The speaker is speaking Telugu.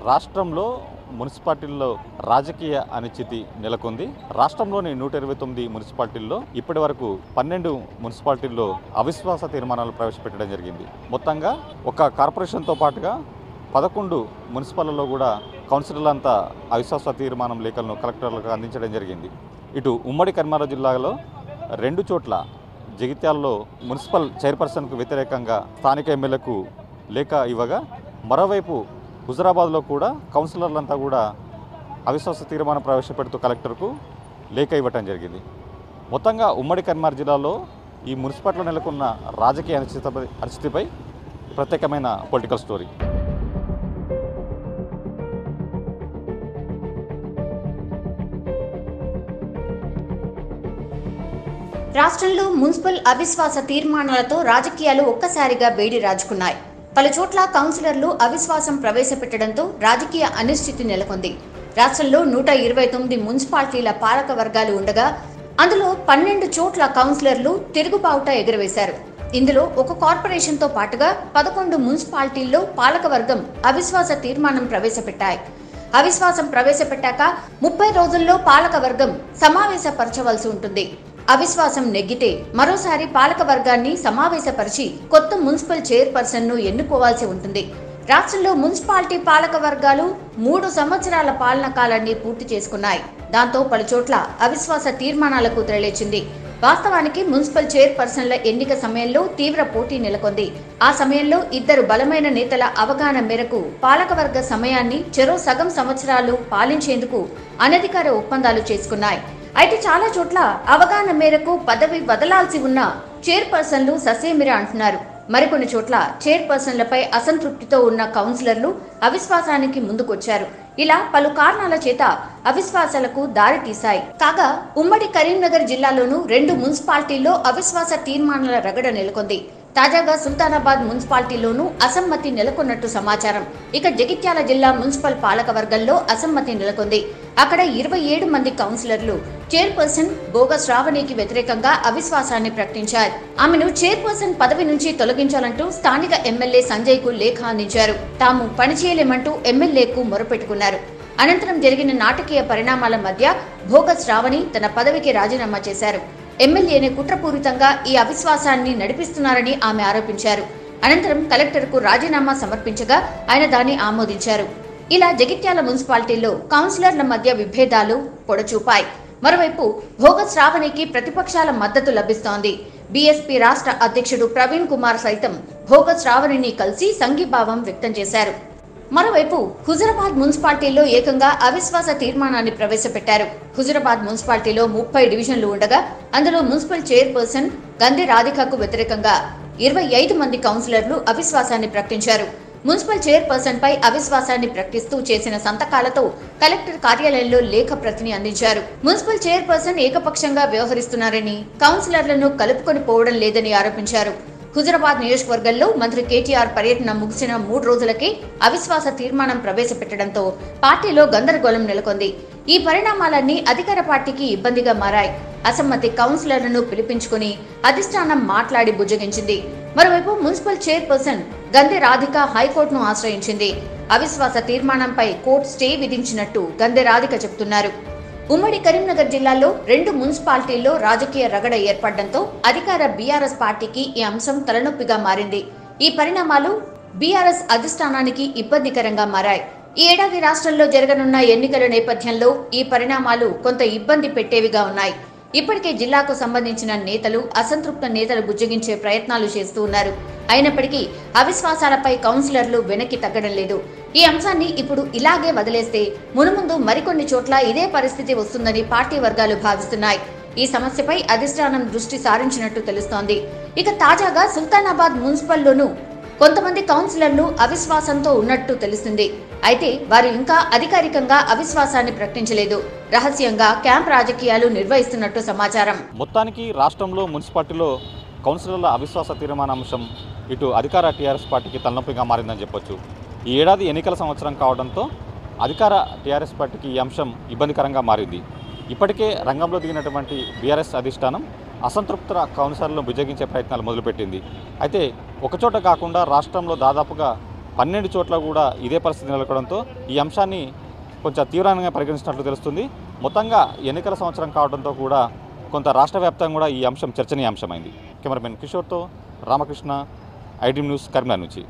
రాష్ట్రంలో మున్సిపాలిటీల్లో రాజకీయ అనిశ్చితి నెలకొంది. రాష్ట్రంలోని 129 మున్సిపాలిటీల్లో ఇప్పటి వరకు 12 మున్సిపాలిటీల్లో అవిశ్వాస తీర్మానాలు ప్రవేశపెట్టడం జరిగింది. మొత్తంగా ఒక కార్పొరేషన్తో పాటుగా 11 మున్సిపాల్లో కూడా కౌన్సిలర్లంతా అవిశ్వాస తీర్మానం లేఖలను కలెక్టర్లకు అందించడం జరిగింది. ఇటు ఉమ్మడి కరీంనగర్ జిల్లాలో 2 చోట్ల జగిత్యాలలో మున్సిపల్ చైర్పర్సన్కు వ్యతిరేకంగా స్థానిక ఎమ్మెల్యేకు లేఖ ఇవ్వగా, మరోవైపు హుజరాబాద్లో కూడా కౌన్సిలర్లంతా కూడా అవిశ్వాస తీర్మానం ప్రవేశపెడుతూ కలెక్టర్కు లేఖ ఇవ్వటం జరిగింది. మొత్తంగా ఉమ్మడి కరీంనగర్ జిల్లాలో ఈ మున్సిపాలిటీలో నెలకొన్న రాజకీయ అనిశ్చితిపై ప్రత్యేకమైన పొలిటికల్ స్టోరీ. రాష్ట్రంలో మున్సిపల్ అవిశ్వాస తీర్మానాలతో రాజకీయాలు ఒక్కసారిగా వేడి రాజుకున్నాయి. పలు చోట్ల కౌన్సిలర్లు అవిశ్వాసం ప్రవేశపెట్టడంతో రాజకీయ అనిశ్చితి నెలకొంది. రాష్ట్రంలో 129 మున్సిపాలిటీల పాలక వర్గాలు ఉండగా అందులో 12 చోట్ల కౌన్సిలర్లు తిరుగుబావుట ఎగురవేశారు. ఇందులో ఒక కార్పొరేషన్తో పాటుగా 11 మున్సిపాలిటీల్లో పాలకవర్గం అవిశ్వాస తీర్మానం ప్రవేశపెట్టాయి. అవిశ్వాసం ప్రవేశపెట్టాక 30 రోజుల్లో పాలకవర్గం సమావేశపరచవలసి ఉంటుంది. అవిశ్వాసం నెగ్గితే మరోసారి పాలకవర్గాన్ని సమావేశపరిచి కొత్త మున్సిపల్ చైర్పర్సన్ను ఎన్నుకోవాల్సి ఉంటుంది. రాష్ట్రంలో మున్సిపాలిటీ పాలక వర్గాలు 3 సంవత్సరాల పాలన కాలాన్ని పూర్తి చేసుకున్నాయి. దాంతో పలుచోట్ల అవిశ్వాస తీర్మానాలకు తెరలేచింది. వాస్తవానికి మున్సిపల్ చైర్పర్సన్ల ఎన్నిక సమయంలో తీవ్ర పోటీ నెలకొంది. ఆ సమయంలో 2 బలమైన నేతల అవగాహన మేరకు పాలకవర్గ సమయాన్ని చెరో సగం సంవత్సరాలు పాలించేందుకు అనధికార ఒప్పందాలు చేసుకున్నాయి. అయితే చాలా చోట్ల అవగాహన మేరకు పదవి వదలాల్సి ఉన్న చైర్పర్సన్లు ససేమిరా అంటున్నారు. మరికొన్ని చోట్ల చైర్పర్సన్లపై అసంతృప్తితో ఉన్న కౌన్సిలర్లు అవిశ్వాసానికి ముందుకొచ్చారు. ఇలా పలు కారణాల చేత అవిశ్వాసాలకు దారి తీశాయి. కాగా ఉమ్మడి కరీంనగర్ జిల్లాలోనూ 2 మున్సిపాలిటీల్లో అవిశ్వాస తీర్మానాల రగడ నెలకొంది. తాజాగా సుల్తానాబాద్ మున్సిపాలిటీలోనూ అసమ్మతి నెలకొన్నట్టు సమాచారం. ఇక జగిత్యాల జిల్లా మున్సిపల్ పాలక వర్గంలో అసమ్మతి నెలకొంది. అక్కడ 27 మంది కౌన్సిలర్లు చైర్పర్సన్ బోగస్ శ్రావణికి వ్యతిరేకంగా అవిశ్వాసాన్ని ప్రకటించారు. ఆమెను చైర్పర్సన్ పదవి నుంచి తొలగించాలంటూ స్థానిక ఎమ్మెల్యే సంజయ్ కు లేఖ అందించారు. తాము పనిచేయలేమంటూ ఎమ్మెల్యేకు మొరపెట్టుకున్నారు. అనంతరం జరిగిన నాటకీయ పరిణామాల మధ్య బోగస్ శ్రావణి తన పదవికి రాజీనామా చేశారు. ఎమ్మెల్యేనే కుట్రపూరితంగా ఈ అవిశ్వాసాన్ని నడిపిస్తున్నారని ఆమె ఆరోపించారు. అనంతరం కలెక్టర్కు రాజీనామా సమర్పించగా ఆయన దాన్ని ఆమోదించారు. ఇలా జగిత్యాల మున్సిపాలిటీలో కౌన్సిలర్ల మధ్య విభేదాలు పొడచూపాయి. మరోవైపు బోగస్ శ్రావణికి ప్రతిపక్షాల మద్దతు లభిస్తోంది. బీఎస్పీ రాష్ట్ర అధ్యక్షుడు ప్రవీణ్ కుమార్ సైతం బోగస్ శ్రావణిని కలిసి సంఘీభావం వ్యక్తం చేశారు. మరోవైపు హుజరాబాద్ మున్సిపాలిటీలో ఏకంగా అవిశ్వాస తీర్మానాన్ని ప్రవేశపెట్టారు. హుజరాబాద్ మున్సిపాలిటీలో 30 డివిజన్లు ఉండగా అందులో మున్సిపల్ చైర్పర్సన్ గంధి రాధికకు వ్యతిరేకంగా 25 మంది కౌన్సిలర్లు అవిశ్వాసాన్ని ప్రకటించారు. మున్సిపల్ చైర్పర్సన్ పై అవిశ్వాసాన్ని ప్రకటిస్తూ చేసిన సంతకాలతో కలెక్టర్ కార్యాలయంలో లేఖ ప్రతిని అందించారు. మున్సిపల్ చైర్పర్సన్ ఏకపక్షంగా వ్యవహరిస్తున్నారని, కౌన్సిలర్లను కలుపుకొని పోవడం లేదని ఆరోపించారు. హుజరాబాద్ నియోజకవర్గంలో మంత్రి కేటీఆర్ పర్యటన ముగిసిన 3 రోజులకే అవిశ్వాస తీర్మానం ప్రవేశపెట్టడంతో పార్టీలో గందరగోళం నెలకొంది. ఈ పరిణామాలన్నీ అధికార పార్టీకి ఇబ్బందిగా మారాయి. అసమ్మతి కౌన్సిలర్లను పిలిపించుకుని అధిష్టానం మాట్లాడి బుజ్జగించింది. మరోవైపు మున్సిపల్ చైర్పర్సన్ గంధి రాధిక హైకోర్టును ఆశ్రయించింది. అవిశ్వాస తీర్మానంపై కోర్టు స్టే విధించినట్టు గంధి రాధిక చెబుతున్నారు. ఉమ్మడి కరీంనగర్ జిల్లాలో 2 మున్సిపాలిటీల్లో రాజకీయ రగడ ఏర్పడడంతో అధికార బీఆర్ఎస్ పార్టీకి ఈ అంశం తలనొప్పిగా మారింది. ఈ పరిణామాలు బీఆర్ఎస్ అధిష్టానానికి ఇబ్బందికరంగా మారాయి. ఈ ఏడాది రాష్ట్రంలో జరగనున్న ఎన్నికల నేపథ్యంలో ఈ పరిణామాలు కొంత ఇబ్బంది పెట్టేవిగా ఉన్నాయి. ఇప్పటికే జిల్లాకు సంబంధించిన నేతలు అసంతృప్త నేతలు బుజ్జగించే ప్రయత్నాలు చేస్తూ ఉన్నారు. అయినప్పటికీ అవిశ్వాసాలపై కౌన్సిలర్లు వెనక్కి తగ్గడం లేదు. ఈ అంశాన్ని ఇప్పుడు ఇలాగే వదిలేస్తే మునుముందు మరికొన్ని చోట్ల ఇదే పరిస్థితి వస్తుందని పార్టీ వర్గాలు భావిస్తున్నాయి. ఈ సమస్యపై అధిష్టానం దృష్టి సారించినట్టు తెలుస్తోంది. ఇక తాజాగా సుల్తానాబాద్ మున్సిపల్లోనూ కొంతమంది కౌన్సిలర్లు అవిశ్వాసంతో ఉన్నట్టు తెలిసింది. అయితే వారు ఇంకా అధికారికంగా అవిశ్వాసాన్ని ప్రకటించలేదు. రహస్యంగా క్యాంప్ రాజకీయాలు నిర్వహిస్తున్నట్టు సమాచారం. మొత్తానికి రాష్ట్రంలో మున్సిపాలిటీలో కౌన్సిలర్ల అవిశ్వాస తీర్మానాంశం ఇటు అధికార టీఆర్ఎస్ పార్టీకి తలనొప్పిగా మారిందని చెప్పొచ్చు. ఈ ఏడాది ఎన్నికల సంవత్సరం కావడంతో అధికార టీఆర్ఎస్ పార్టీకి ఈ అంశం ఇబ్బందికరంగా మారింది. ఇప్పటికే రంగంలో దిగినటువంటి బీఆర్ఎస్ అధిష్టానం అసంతృప్త కౌన్సిలర్లను బుజ్జగించే ప్రయత్నాలు మొదలుపెట్టింది. అయితే ఒకచోట కాకుండా రాష్ట్రంలో దాదాపుగా 12 చోట్ల కూడా ఇదే పరిస్థితి నెలకొనడంతో ఈ అంశాన్ని కొంచెం తీవ్రంగా పరిగణించినట్లు తెలుస్తుంది. మొత్తంగా ఎన్నికల సంవత్సరం కావడంతో కూడా కొంత రాష్ట్ర వ్యాప్తంగా కూడా ఈ అంశం చర్చనీయాంశమైంది. కెమెరామెన్ కిషోర్తో రామకృష్ణ, ఐడ్రీమ్ న్యూస్, కరీంనగర్ నుంచి.